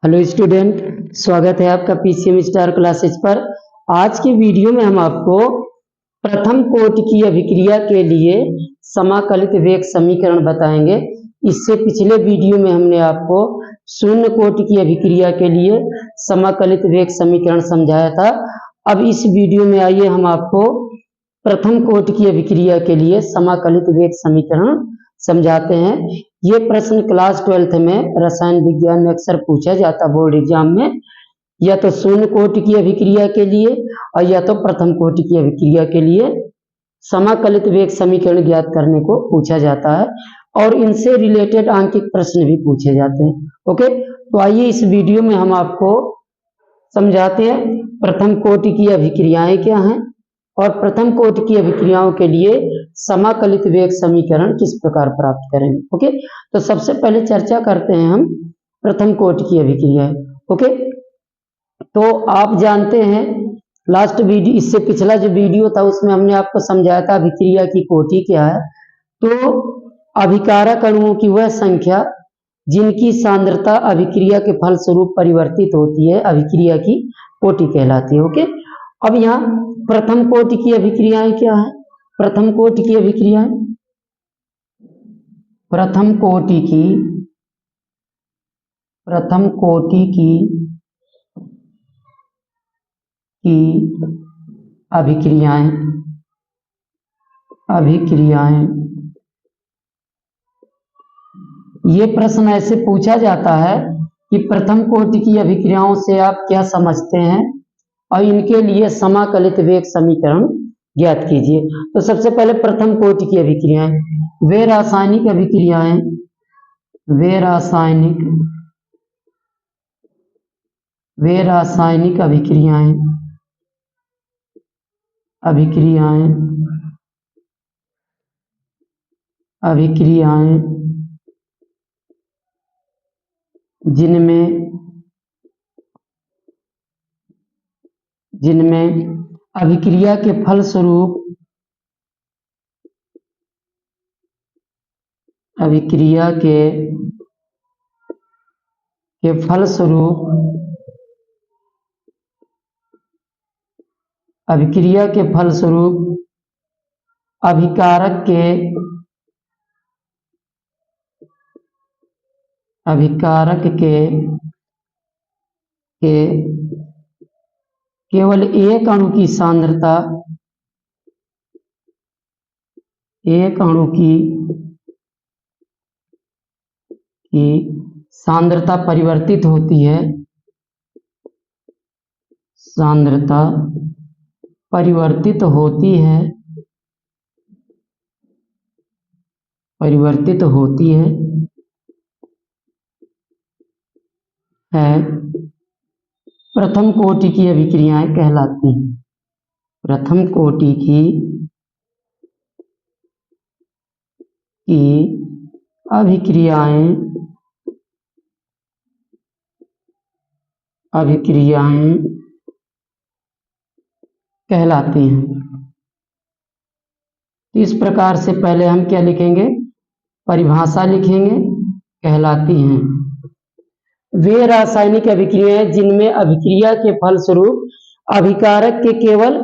Hello student, स्वागत है आपका पीसीएम स्टार क्लासेस पर। आज की वीडियो में हम आपको प्रथम कोटि की अभिक्रिया के लिए समाकलित वेग समीकरण बताएंगे। इससे पिछले वीडियो में हमने आपको शून्य कोटि की अभिक्रिया के लिए समाकलित वेग समीकरण समझाया था। अब इस वीडियो में आइए हम आपको प्रथम कोटि की अभिक्रिया के लिए समाकलित वेग समीकरण समझाते हैं। ये प्रश्न क्लास 12th में रसायन विज्ञान में अक्सर पूछा जाता बोर्ड एग्जाम में, या तो शून्य कोटि की अभिक्रिया के लिए और या तो प्रथम कोटि की अभिक्रिया के लिए समाकलित वेग समीकरण ज्ञात करने को पूछा जाता है, और इनसे रिलेटेड आंकिक प्रश्न भी पूछे जाते हैं। ओके, तो आइए इस वीडियो में हम आपको समझाते हैं प्रथम कोटि की अभिक्रियाएं क्या हैं और प्रथम कोटि की अभिक्रियाओं के लिए समाकलित वेग समीकरण किस प्रकार प्राप्त करेंगे। ओके, तो सबसे पहले चर्चा करते हैं हम प्रथम कोटि की अभिक्रिया। ओके, तो आप जानते हैं लास्ट वीडियो, इससे पिछला जो वीडियो था उसमें हमने आपको समझाया था अभिक्रिया की कोटि क्या है। तो अभिकारक अणुओं की वह संख्या जिनकी सांद्रता अभिक्रिया के फलस्वरूप परिवर्तित होती है अभिक्रिया की कोटि कहलाती है। ओके, अब यहाँ प्रथम कोटि की अभिक्रियाएं क्या है। प्रथम कोटि की अभिक्रियाएं, प्रथम कोटि की अभिक्रियाएं ये प्रश्न ऐसे पूछा जाता है कि प्रथम कोटि की अभिक्रियाओं से आप क्या समझते हैं और इनके लिए समाकलित वेग समीकरण ज्ञात कीजिए। तो सबसे पहले प्रथम कोटि की अभिक्रियाएं, वे रासायनिक अभिक्रियाएं जिनमें अभिक्रिया के फलस्वरूप अभिकारक के केवल एक अणु की सांद्रता परिवर्तित होती है, प्रथम कोटि की अभिक्रियाएं कहलाती हैं। प्रथम कोटि की अभिक्रियाएं कहलाती हैं। इस प्रकार से पहले हम क्या लिखेंगे, परिभाषा लिखेंगे, कहलाती हैं। वे रासायनिक अभिक्रियाएं जिनमें अभिक्रिया के फलस्वरूप अभिकारक के केवल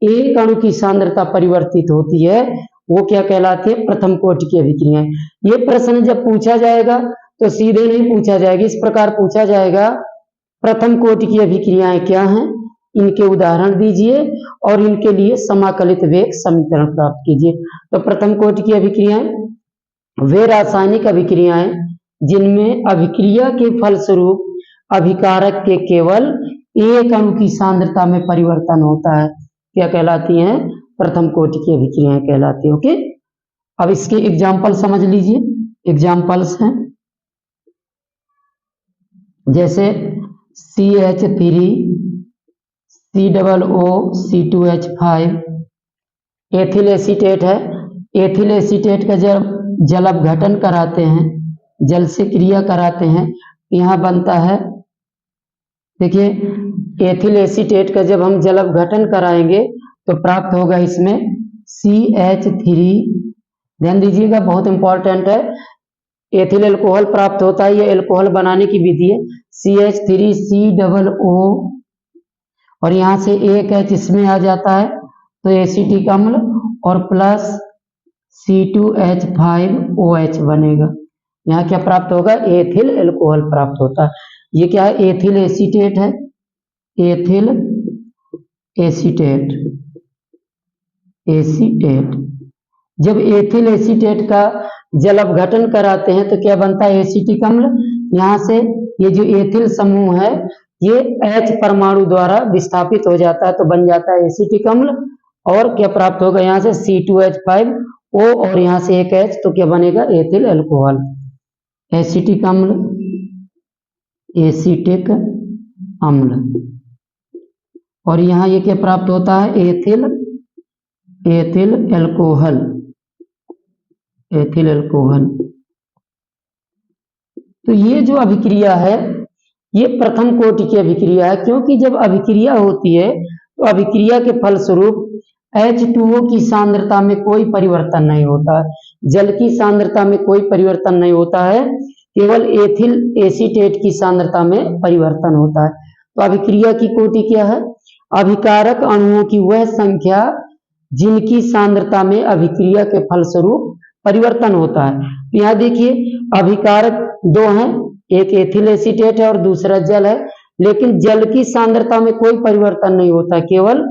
एक अणु की सांद्रता परिवर्तित होती है, वो क्या कहलाती है, प्रथम कोटि की अभिक्रियाएं। ये प्रश्न जब पूछा जाएगा तो सीधे नहीं पूछा जाएगा, इस प्रकार पूछा जाएगा प्रथम कोटि की अभिक्रियाएं क्या हैं, इनके उदाहरण दीजिए और इनके लिए समाकलित वेग समीकरण प्राप्त कीजिए। तो प्रथम कोटि की अभिक्रियाएं, वे रासायनिक अभिक्रियाएं जिनमें अभिक्रिया के फलस्वरूप अभिकारक के केवल एक अणु की सांद्रता में परिवर्तन होता है, क्या कहलाती हैं, प्रथम कोटि की अभिक्रियाएं कहलाती है। ओके, अब इसके एग्जाम्पल समझ लीजिए। एग्जाम्पल्स हैं जैसे CH3 COO C2H5 ethyl acetate है। एथिल एसीटेट का जब जल अपघटन कराते हैं, जल से क्रिया कराते हैं, यहाँ बनता है, देखिए एथिल एसीटेट का जब हम जल अपघटन कराएंगे तो प्राप्त होगा इसमें CH3, ध्यान दीजिएगा बहुत इंपॉर्टेंट है, एथिल अल्कोहल प्राप्त होता है। ये अल्कोहल बनाने की विधि है। CH3COO और यहाँ से एक H इसमें आ जाता है तो एसिटिक अम्ल और प्लस C2H5OH बनेगा। यहाँ क्या प्राप्त होगा? एथिल अल्कोहल प्राप्त होता है। ये क्या है? एथिल एसीटेट है। Ethyl acetate, acetate. जब एथिल एसीटेट का जल अपघटन कराते हैं तो क्या बनता है? एसिटिक अम्ल। यहाँ से ये जो एथिल समूह है ये H परमाणु द्वारा विस्थापित हो जाता है तो बन जाता है एसिटिक अम्ल। और क्या प्राप्त होगा? यहाँ से C2H5O और यहाँ से एक H तो क्या बनेगा? Ethyl alcohol. एसिटिक अम्ल, एसिटिक अम्ल। और यहाँ ये क्या प्राप्त होता है? Ethyl, ethyl alcohol, ethyl alcohol. तो ये जो अभिक्रिया है ये प्रथम कोटि की अभिक्रिया है, क्योंकि जब अभिक्रिया होती है तो अभिक्रिया के फलस्वरूप H2O की सांद्रता में कोई परिवर्तन नहीं होता है। जल की सांद्रता में कोई परिवर्तन नहीं होता है, केवल एथिल एसीटेट की सांद्रता में परिवर्तन होता है। तो अभिक्रिया की कोटि क्या है? अभिकारक अणुओं की वह संख्या जिनकी सांद्रता में अभिक्रिया के फलस्वरूप परिवर्तन होता है। तो यहाँ देखिए अभिकारक दो हैं, एक एथिल एसीटेट है और दूसरा जल है, लेकिन जल की सांद्रता में कोई परिवर्तन नहीं होता, केवल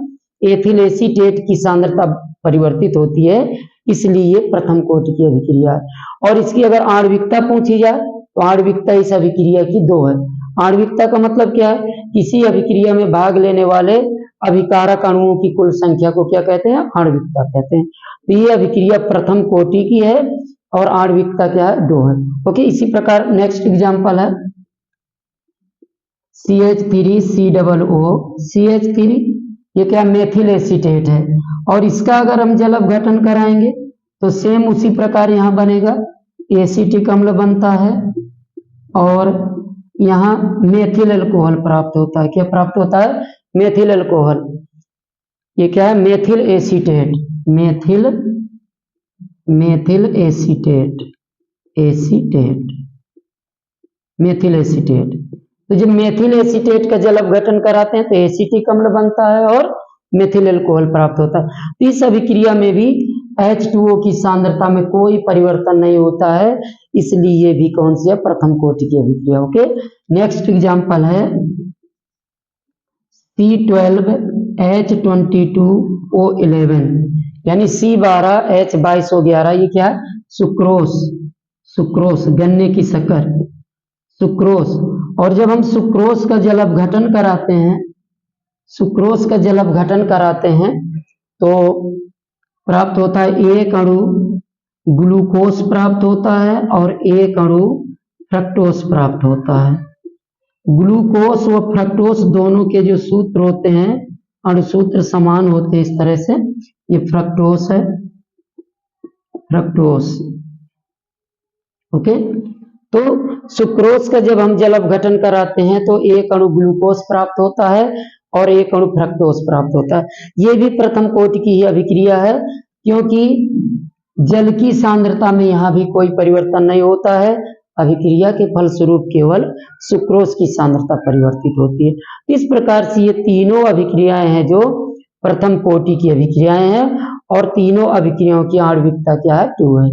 एथिल एसीटेट की सांद्रता परिवर्तित होती है, इसलिए प्रथम कोटि की अभिक्रिया है। और इसकी अगर आणविकता पूछी जाए तो आणविकता इस अभिक्रिया की 2 है। आणविकता का मतलब क्या है? किसी अभिक्रिया में भाग लेने वाले अभिकारक अणुओं की कुल संख्या को क्या कहते हैं? आणविकता कहते हैं। तो ये अभिक्रिया प्रथम कोटि की है और आणविकता क्या है? 2 है। ओके, इसी प्रकार नेक्स्ट एग्जांपल है CH3COO। CH3 ये क्या? मेथिल एसीटेट है और इसका अगर हम जल अपघटन कराएंगे तो सेम उसी प्रकार यहाँ बनेगा, एसिटिक अम्ल बनता है और यहाँ मेथिल अल्कोहल प्राप्त होता है। क्या प्राप्त होता है? Methyl alcohol. ये क्या है? Methyl acetate, methyl, methyl acetate, acetate, methyl acetate. तो जब मेथिल एसीटेट का जल अपघटन कराते हैं तो एसिटिक अम्ल बनता है और मेथिल अल्कोहल प्राप्त होता है। इस अभिक्रिया में भी H2O की सांद्रता में कोई परिवर्तन नहीं होता है, इसलिए भी कौन सी है? प्रथम कोटि की अभिक्रिया। ओके, नेक्स्ट एग्जांपल है C12H22O11 यानी C12H22O11। ये क्या है? सुक्रोस, सुक्रोस गन्ने की शक्कर, सुक्रोस। और जब हम सुक्रोस का जल अपघटन कराते हैं, सुक्रोस का जल अपघटन कराते हैं तो प्राप्त होता है एक अणु ग्लूकोज प्राप्त होता है और एक अणु फ्रक्टोज प्राप्त होता है। ग्लूकोज व फ्रक्टोज दोनों के जो सूत्र होते हैं अणुसूत्र समान होते हैं। इस तरह से ये फ्रक्टोज है, फ्रक्टोज। ओके, तो सुक्रोज का जब हम जल अपघटन कराते हैं तो एक अणु ग्लूकोज प्राप्त होता है और एक अणु फ्रक्टोज प्राप्त होता है। ये भी प्रथम कोटि की ही अभिक्रिया है, क्योंकि जल की सांद्रता में यहाँ भी कोई परिवर्तन नहीं होता है। अभिक्रिया के फलस्वरूप केवल सुक्रोज की सांद्रता परिवर्तित होती है। इस प्रकार से ये तीनों अभिक्रियाएं हैं जो प्रथम कोटि की अभिक्रियाएं हैं और तीनों अभिक्रियाओं की आणविकता क्या है? 2 है।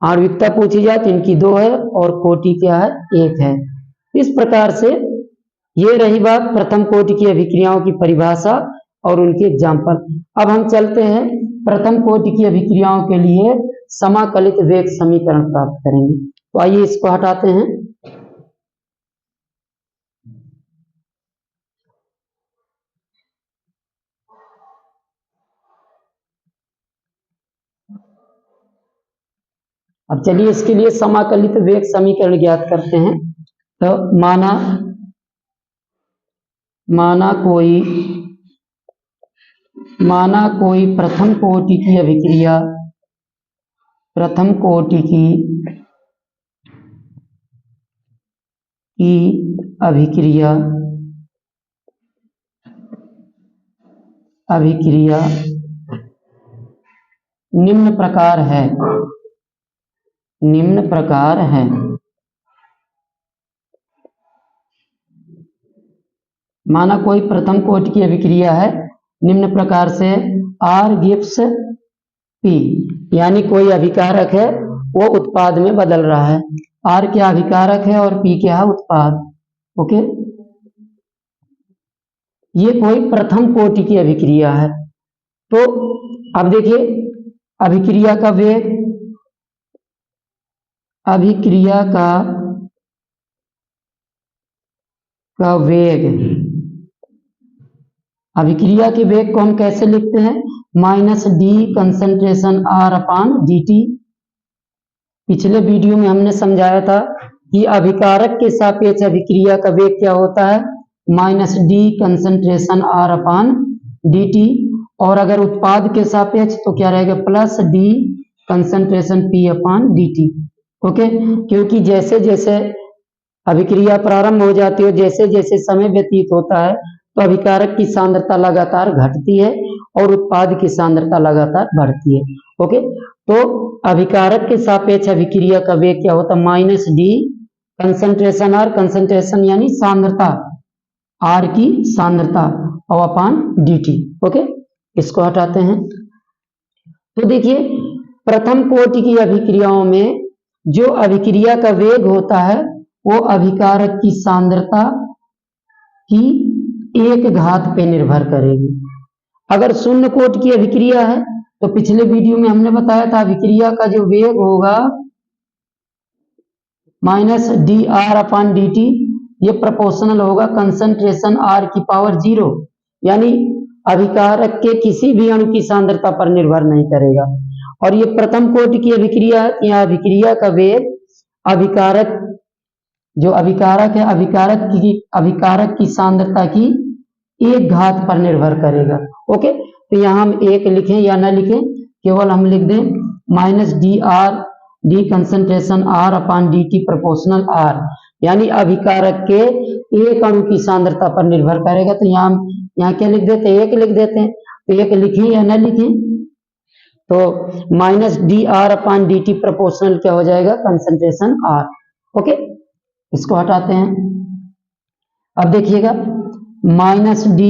आणविकता पूछी जाए तो इनकी 2 है और कोटि क्या है? 1 है। इस प्रकार से ये रही बात प्रथम कोटि की अभिक्रियाओं की परिभाषा और उनके एग्जाम्पल। अब हम चलते हैं प्रथम कोटि की अभिक्रियाओं के लिए समाकलित वेग समीकरण प्राप्त करेंगे। तो आइए इसको हटाते हैं। अब चलिए इसके लिए समाकलित वेग समीकरण ज्ञात करते हैं। तो माना कोई प्रथम कोटि की अभिक्रिया, प्रथम कोटि की अभिक्रिया निम्न प्रकार है, निम्न प्रकार है। माना कोई प्रथम कोटि की अभिक्रिया है निम्न प्रकार से, R गिव्स P, यानी कोई अभिकारक है वो उत्पाद में बदल रहा है। R क्या अभिकारक है और P क्या है उत्पाद। ओके, ये कोई प्रथम कोटि की अभिक्रिया है। तो अब देखिए अभिक्रिया का वेग, अभिक्रिया का वेग, अभिक्रिया के वेग को हम कैसे लिखते हैं, -d कंसंट्रेशन R अपान dt। पिछले वीडियो में हमने समझाया था कि अभिकारक के सापेक्ष अभिक्रिया का वेग क्या होता है, -d कंसंट्रेशन R अपान dt, और अगर उत्पाद के सापेक्ष तो क्या रहेगा, +d कंसंट्रेशन P अपान dt। ओके, क्योंकि जैसे जैसे अभिक्रिया प्रारंभ हो जाती है, जैसे जैसे समय व्यतीत होता है तो अभिकारक की सांद्रता लगातार घटती है और उत्पाद की सांद्रता लगातार बढ़ती है। ओके, तो अभिकारक के सापेक्ष अभिक्रिया का वेग क्या होता है, -d कंसंट्रेशन R, कंसंट्रेशन यानी सांद्रता, R की सांद्रता, और अपान dt। ओके, इसको हटाते हैं। तो देखिए प्रथम कोटि की अभिक्रियाओं में जो अभिक्रिया का वेग होता है वो अभिकारक की सांद्रता की 1 घात पे निर्भर करेगी। अगर शून्य कोटि की अभिक्रिया है तो पिछले वीडियो में हमने बताया था अभिक्रिया का जो वेग होगा -dr अपान dt, ये प्रोपोर्शनल होगा कंसंट्रेशन R की पावर 0, यानी अभिकारक के किसी भी अणु की सांद्रता पर निर्भर नहीं करेगा। और ये प्रथम कोटि की अभिक्रिया है, यहाँ अभिक्रिया का वेग अभिकारक, जो अभिकारक है अभिकारक की सांद्रता की 1 घात पर निर्भर करेगा। ओके, तो यहाँ हम 1 लिखें या ना लिखें, केवल हम लिख दें -d कंसंट्रेशन R अपान dt प्रोपोर्शनल R, यानी अभिकारक के एक अणु की सांद्रता पर निर्भर करेगा। तो यहाँ क्या लिख देते हैं, 1 लिख देते हैं। तो 1 लिखें या ना लिखें, तो -dr अपान dt प्रोपोर्शनल क्या हो जाएगा, कंसंट्रेशन R। ओके, इसको हटाते हैं। अब देखिएगा -d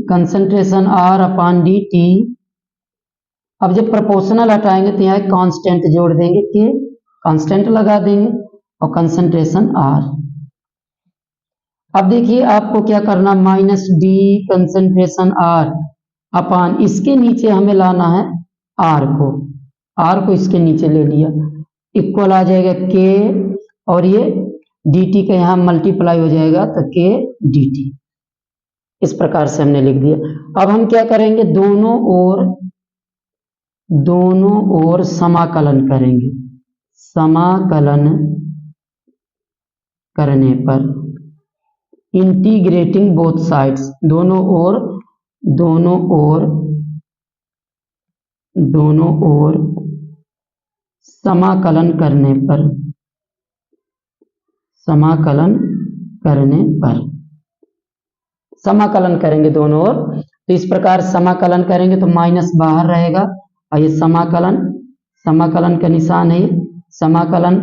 कंसंट्रेशन R अपान dt, अब जब प्रोपोर्शनल हटाएंगे तो यहाँ कांस्टेंट जोड़ देंगे, के कांस्टेंट लगा देंगे और कंसंट्रेशन R। अब देखिए आपको क्या करना, -d कंसंट्रेशन R अपान, इसके नीचे हमें लाना है R को इसके नीचे ले लिया, इक्वल आ जाएगा K, और ये dt का यहाँ मल्टीप्लाई हो जाएगा तो K dt। इस प्रकार से हमने लिख दिया। अब हम क्या करेंगे, दोनों ओर समाकलन करेंगे। समाकलन करने पर इंटीग्रेटिंग बोथ साइड्स, दोनों ओर समाकलन करने पर समाकलन करेंगे दोनों ओर। तो इस प्रकार समाकलन करेंगे तो माइनस बाहर रहेगा, और ये समाकलन का निशान है, समाकलन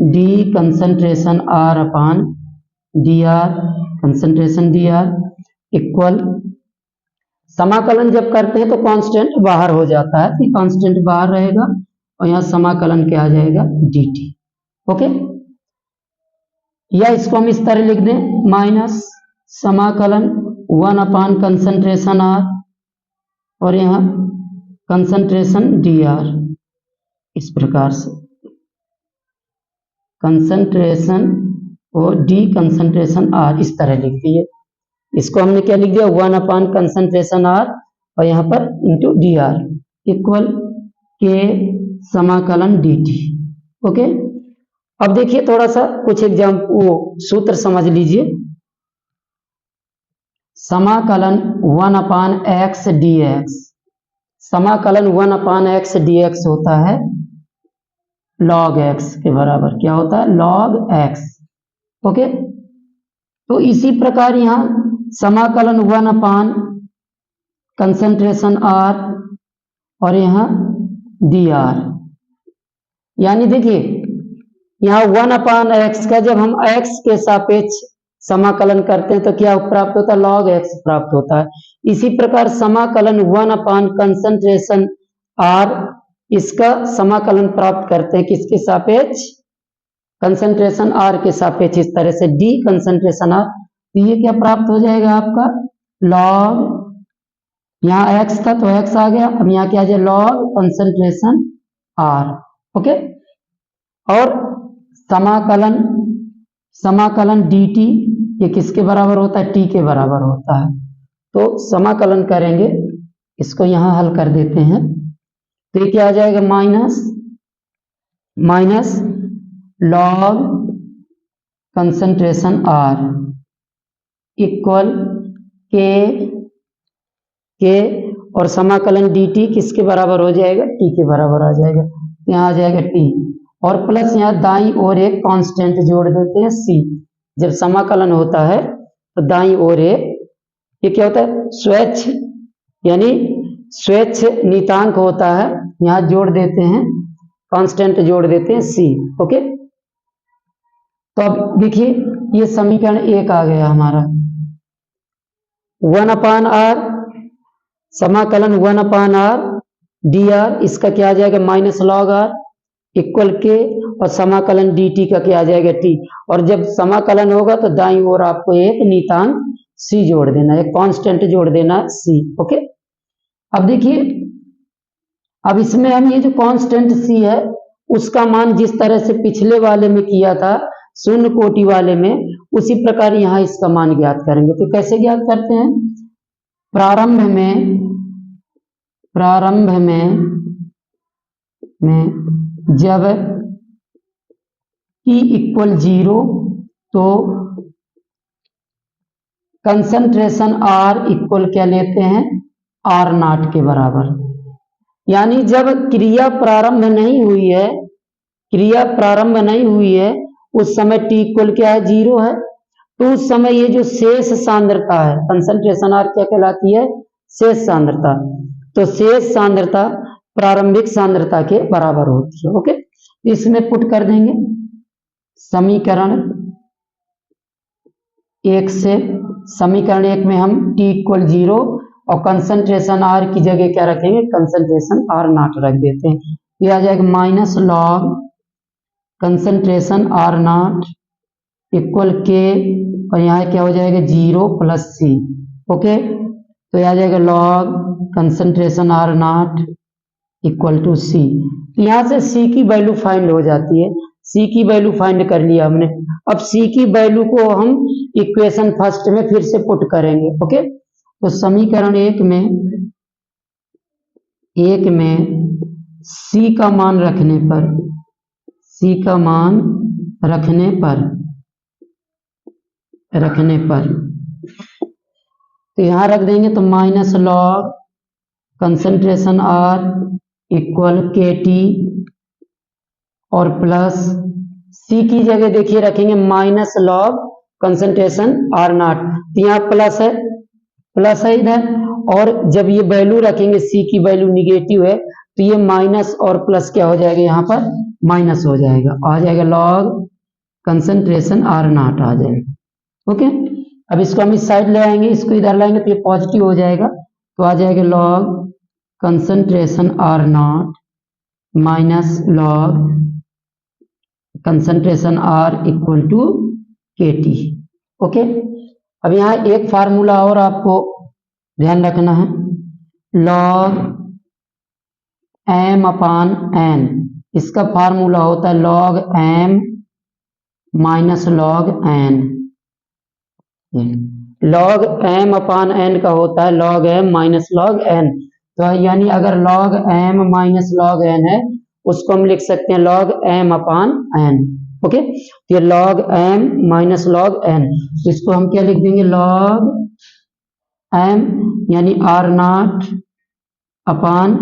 d कंसंट्रेशन R अपान dr कंसंट्रेशन dr इक्वल, समाकलन जब करते हैं तो कांस्टेंट बाहर हो जाता है, तो कांस्टेंट बाहर रहेगा और यहाँ समाकलन क्या आ जाएगा, dt। ओके, या इसको हम इस तरह लिख दें, माइनस समाकलन 1 अपान कंसंट्रेशन R और यहाँ कंसंट्रेशन dr। इस प्रकार से कंसंट्रेशन और d कंसंट्रेशन R इस तरह लिख दिए। इसको हमने क्या लिख दिया, 1 अपान कंसंट्रेशन R और यहाँ पर इंटू dr इक्वल K समाकलन dt। ओके, अब देखिए थोड़ा सा कुछ सूत्र समझ लीजिए। समाकलन 1 अपान x dx, समाकलन 1 अपान x dx होता है log x के बराबर, क्या होता है, log x। ओके, तो इसी प्रकार यहाँ समाकलन 1 अपान कंसंट्रेशन R और यहाँ dr, यानी देखिए यहाँ 1/x का जब हम x के सापेक्ष समाकलन करते हैं तो क्या प्राप्त होता है, log x प्राप्त होता है। इसी प्रकार समाकलन 1 कंसंट्रेशन r, इसका समाकलन प्राप्त करते हैं किसके सापेक्ष, कंसंट्रेशन r के सापेक्ष, इस तरह से d कंसंट्रेशन r, तो ये क्या प्राप्त हो जाएगा आपका log, यहाँ x था तो x आ गया, अब यहाँ क्या आ जाए log कंसंट्रेशन r। ओके, और समाकलन dt ये किसके बराबर होता है, t के बराबर होता है। तो समाकलन करेंगे, इसको यहाँ हल कर देते हैं, तो ये क्या आ जाएगा minus log concentration r equal के और समाकलन dt किसके बराबर हो जाएगा, t के बराबर आ जाएगा, यहाँ आ जाएगा t, और प्लस यहाँ दाईं ओर एक कांस्टेंट जोड़ देते हैं c। जब समाकलन होता है तो दाईं ओर एक, ये क्या होता है, स्वैच्छ यानी स्वैच्छ नियतांक होता है, यहाँ जोड़ देते हैं कांस्टेंट जोड़ देते हैं c। ओके, तो अब देखिए ये समीकरण 1 आ गया हमारा, 1/r समाकलन 1/r dr, इसका क्या आ जाएगा माइनस log r इक्वल के, और समाकलन dt का क्या आ जाएगा t, और जब समाकलन होगा तो दाईं ओर आपको एक नियतांक c जोड़ देना, एक कांस्टेंट जोड़ देना c। ओके, अब देखिए, अब इसमें हम ये जो कांस्टेंट c है उसका मान जिस तरह से पिछले वाले में किया था शून्य कोटि वाले में, उसी प्रकार यहाँ इसका मान ज्ञात करेंगे। तो कैसे ज्ञात करते हैं, प्रारंभ में जब t इक्वल 0 तो कंसंट्रेशन r इक्वल क्या लेते हैं, r0 के बराबर, यानी जब क्रिया प्रारंभ नहीं हुई है उस समय t इक्वल क्या है, 0 है, तो उस समय ये जो शेष सांद्रता है, कंसंट्रेशन r क्या कहलाती है, शेष सांद्रता, तो शेष सांद्रता प्रारंभिक सांद्रता के बराबर होती है। ओके, इसमें पुट कर देंगे समीकरण 1 से, समीकरण 1 में हम t इक्वल 0 और कंसंट्रेशन r की जगह क्या रखेंगे, कंसंट्रेशन r0 रख देते हैं, ये आ जाएगा minus log concentration r0 equal के, और यहाँ क्या हो जाएगा 0 प्लस c। ओके, तो यह आ जाएगा log concentration r0 equal to c। यहाँ से c की वैल्यू फाइंड हो जाती है, c की वैल्यू फाइंड कर लिया हमने, अब c की वैल्यू को हम इक्वेशन फर्स्ट में फिर से पुट करेंगे। ओके, तो समीकरण 1 में c का मान रखने पर तो यहाँ रख देंगे, तो minus log concentration r equal के टी, और प्लस c की जगह देखिए रखेंगे माइनस log कंसंट्रेशन r0, तो यहाँ प्लस है इधर, और जब ये वैल्यू रखेंगे c की वैल्यू निगेटिव है तो ये माइनस और प्लस क्या हो जाएगा, यहाँ पर माइनस हो जाएगा, आ जाएगा log कंसंट्रेशन r0 आ जाएगा। ओके, अब इसको हम इस साइड ले आएंगे, इसको इधर लाएंगे तो ये पॉजिटिव हो जाएगा, तो आ जाएगा log concentration r0 minus log concentration r equal to K T. Okay, अब यहाँ एक फार्मूला और आपको ध्यान रखना है, log m/n, इसका फार्मूला होता है log m minus log n, log m/n का होता है log m minus log n, तो यानी अगर log m minus log n है उसको हम लिख सकते हैं log m/n। ओके, तो ये log m minus log n, तो इसको हम क्या लिख देंगे, log m यानी r0 अपान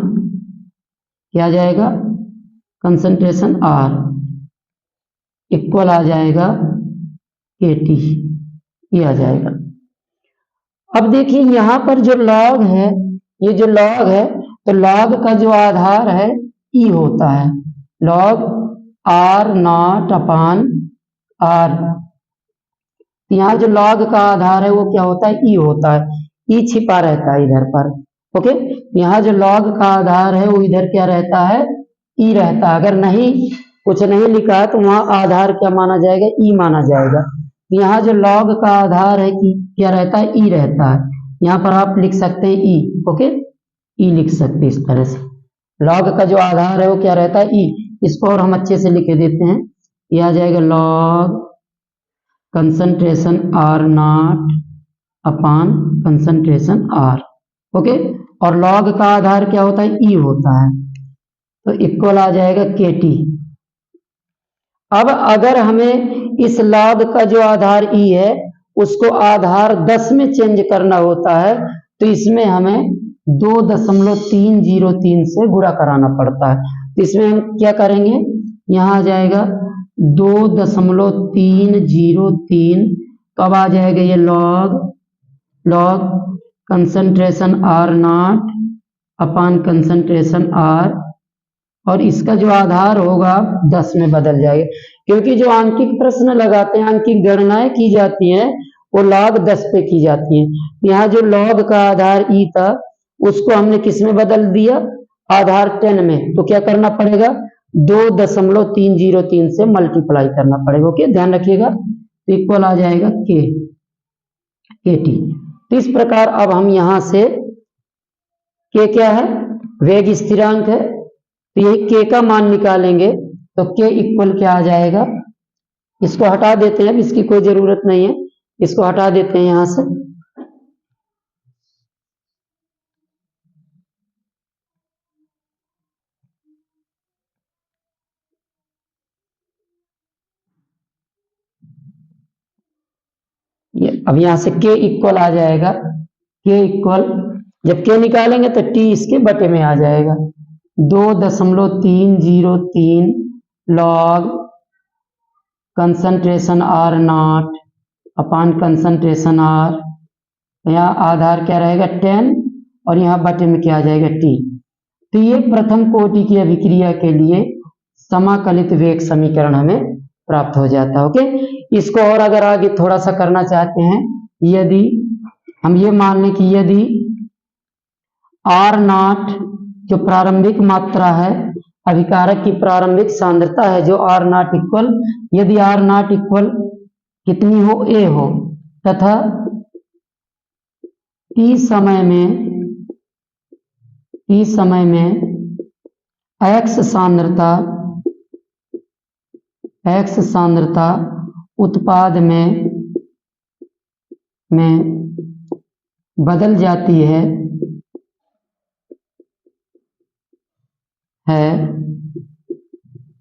क्या आ जाएगा, कंसंट्रेशन r इक्वल आ जाएगा के टी, ये आ जाएगा। अब देखिए यहाँ पर जो log है, ये जो log है, तो log का जो आधार है e होता है, log R naught upon R. यहाँ जो लॉग का आधार है वो क्या होता है, ई होता है, ई छिपा रहता है इधर पर। ओके, यहाँ जो लॉग का आधार है वो इधर क्या रहता है, ई रहता है। अगर नहीं कुछ नहीं लिखा है तो वहां आधार क्या माना जाएगा, ई माना जाएगा। यहाँ जो लॉग का आधार है कि क्या रहता है, ई रहता है। यहाँ पर आप लिख सकते हैं ई। ओके, ई लिख सकते हैं इस तरह से। लॉग का जो आधार है वो क्या रहता है, ई। इसको और हम अच्छे से लिख देते हैं, ये आ जाएगा log concentration R naught upon concentration R. Okay, और लॉग का आधार क्या होता है, ई होता है, तो इक्वल आ जाएगा के टी। अब अगर हमें इस लॉग का जो आधार ई है उसको आधार 10 में चेंज करना होता है तो इसमें हमें 2.303 से गुणा कराना पड़ता है। तो इसमें हम क्या करेंगे, यहाँ आ जाएगा 2.303, तो अब आ जाएगा ये log concentration R naught upon concentration R, और इसका जो आधार होगा 10 में बदल जाएगा, क्योंकि जो आंकिक प्रश्न लगाते हैं, आंकिक गणनाएं की जाती हैं वो log 10 पे की जाती हैं। यहाँ जो log का आधार ई था उसको हमने किस में बदल दिया, आधार 10 में। तो क्या करना पड़ेगा, 2.303 से मल्टीप्लाई करना पड़ेगा। ओके, ध्यान रखिएगा, तो इक्वल आ जाएगा के टी। तो इस प्रकार अब हम यहां से के क्या है, वेग स्थिरांक है, तो यही के का मान निकालेंगे। तो के इक्वल क्या आ जाएगा, इसको हटा देते हैं, अब इसकी कोई जरूरत नहीं है, इसको हटा देते हैं यहां से। ये अब यहां से के इक्वल आ जाएगा, के इक्वल जब के निकालेंगे तो टी इसके बटे में आ जाएगा, 2.303 log concentration R naught upon concentration R. यहाँ आधार क्या रहेगा 10 और यहाँ बटे में क्या आ जाएगा टी। तो ये प्रथम कोटि की अभिक्रिया के लिए समाकलित वेग समीकरण हमें प्राप्त हो जाता है। ओके, इसको और अगर आगे थोड़ा सा करना चाहते हैं, यदि हम ये मान लें कि यदि आर नॉट जो प्रारंभिक मात्रा है, अभिकारक की प्रारंभिक सांद्रता है, जो आर नॉट इक्वल, यदि आर नॉट इक्वल कितनी हो, ए हो, तथा टी समय में एक्स सांद्रता उत्पाद में बदल जाती है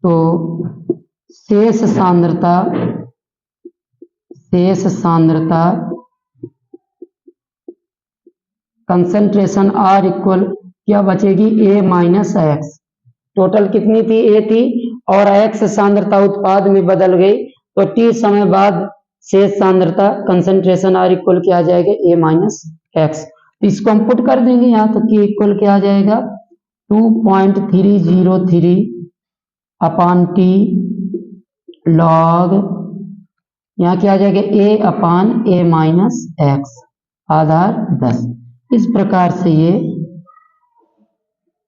तो शेष सांद्रता कंसंट्रेशन आर इक्वल क्या बचेगी, ए माइनस एक्स। टोटल कितनी थी, ए थी, और एक्स सांद्रता उत्पाद में बदल गई तो टी समय बाद शेष सांद्रता कंसंट्रेशन आर इक्वल क्या आ जाएगा, ए माइनस एक्स। तो इसको हम पुट कर देंगे यहाँ, तो के इक्वल क्या आ जाएगा, 2.303 अपान टी लॉग, यहाँ क्या आ जाएगा, ए अपान ए माइनस एक्स, आधार 10। इस प्रकार से ये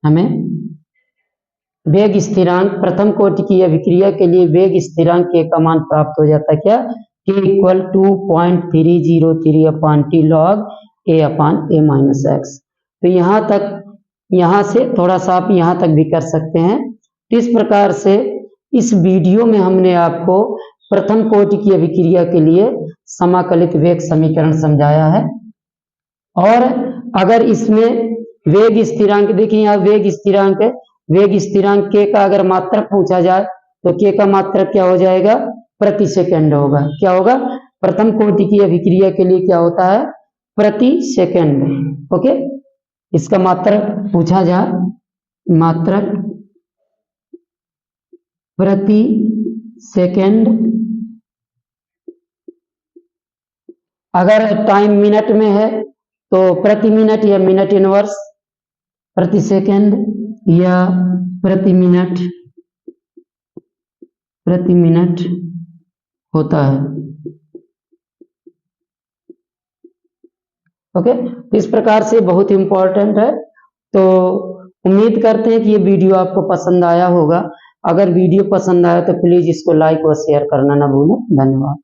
हमें वेग स्थिरांक, प्रथम कोटि की अभिक्रिया के लिए वेग स्थिरांक के का मान प्राप्त हो जाता है, क्या, के इक्वल 2.303 अपान टी लॉग ए अपान ए माइनस एक्स। तो यहाँ तक, यहाँ से थोड़ा सा आप यहाँ तक भी कर सकते हैं। तो इस प्रकार से इस वीडियो में हमने आपको प्रथम कोटि की अभिक्रिया के लिए समाकलित वेग समीकरण समझाया है। और अगर इसमें वेग स्थिरांक, देखिए यहाँ वेग स्थिरांक है, वेग स्थिरांक के का अगर मात्रक पूछा जाए तो के का मात्रक क्या हो जाएगा, प्रति सेकंड होगा। क्या होगा, प्रथम कोटि की अभिक्रिया के लिए क्या होता है, प्रति सेकंड। ओके, इसका मात्रक पूछा जाए, मात्रक प्रति सेकंड, अगर टाइम मिनट में है तो प्रति मिनट या मिनट इनवर्स प्रति सेकंड या प्रति मिनट। प्रति मिनट होता है। ओके, तो इस प्रकार से बहुत इंपॉर्टेंट है। तो उम्मीद करते हैं कि ये वीडियो आपको पसंद आया होगा। अगर वीडियो पसंद आया तो प्लीज इसको लाइक और शेयर करना ना भूलें। धन्यवाद।